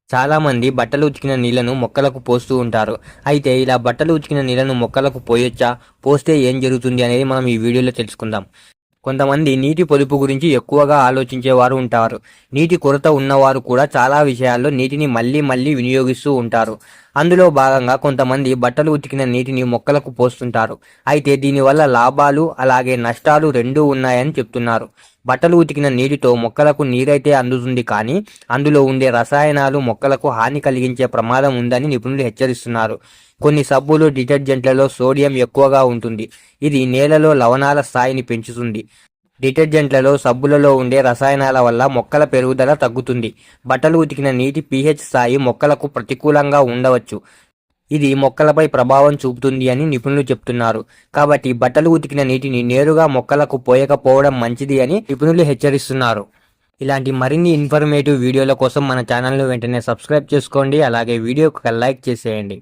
చాలా మంది బట్టలు ఉతికిన నీళ్లను మొక్కలకు పోస్తూ ఉంటారు. అయితే ఇలా బట్టలు ఉతికిన నీళ్లను మొక్కలకు పోయొచ్చా? పోస్తే ఏం జరుగుతుంది అనేది మనం ఈ వీడియోలో తెలుసుకుందాం. కొంతమంది నీటి పొదుపు గురించి ఎక్కువగా ఆలోచించేవారు ఉంటారు. నీటి కొరత ఉన్నవారు కూడా చాలా విషయాల్లో నీటిని మళ్ళీ మళ్ళీ వినియోగిస్తూ ఉంటారు. అందులో భాగంగా కొంతమంది బట్టలు ఉతికిన నీటిని మొక్కలకు పోస్తుంటారు. అయితే దీనివల్ల లాభాలు అలాగే నష్టాలు రెండూ ఉన్నాయని చెప్తున్నారు. బట్టలు ఉతికిన నీటితో మొక్కలకు నీరైతే అందుతుంది, కానీ అందులో ఉండే రసాయనాలు మొక్కలకు హాని కలిగించే ప్రమాదం ఉందని నిపుణులు హెచ్చరిస్తున్నారు. కొన్ని సబ్బులు, డిటర్జెంట్లలో సోడియం ఎక్కువగా ఉంటుంది. ఇది నేలలో లవణాల స్థాయిని పెంచుతుంది. డిటర్జెంట్లలో, సబ్బులలో ఉండే రసాయనాల వల్ల మొక్కల పెరుగుదల తగ్గుతుంది. బట్టలు ఉతికిన నీటి pH స్థాయి మొక్కలకు ప్రతికూలంగా ఉండవచ్చు. ఇది మొక్కలపై ప్రభావం చూపుతుంది అని నిపుణులు చెప్తున్నారు. కాబట్టి బట్టలు ఉతికిన నీటిని నేరుగా మొక్కలకు పోయకపోవడం మంచిది అని నిపుణులు హెచ్చరిస్తున్నారు. ఇలాంటి మరిన్ని ఇన్ఫర్మేటివ్ వీడియోల కోసం మన ఛానల్ను వెంటనే సబ్స్క్రైబ్ చేసుకోండి. అలాగే వీడియోకి ఒక లైక్ చేసేయండి.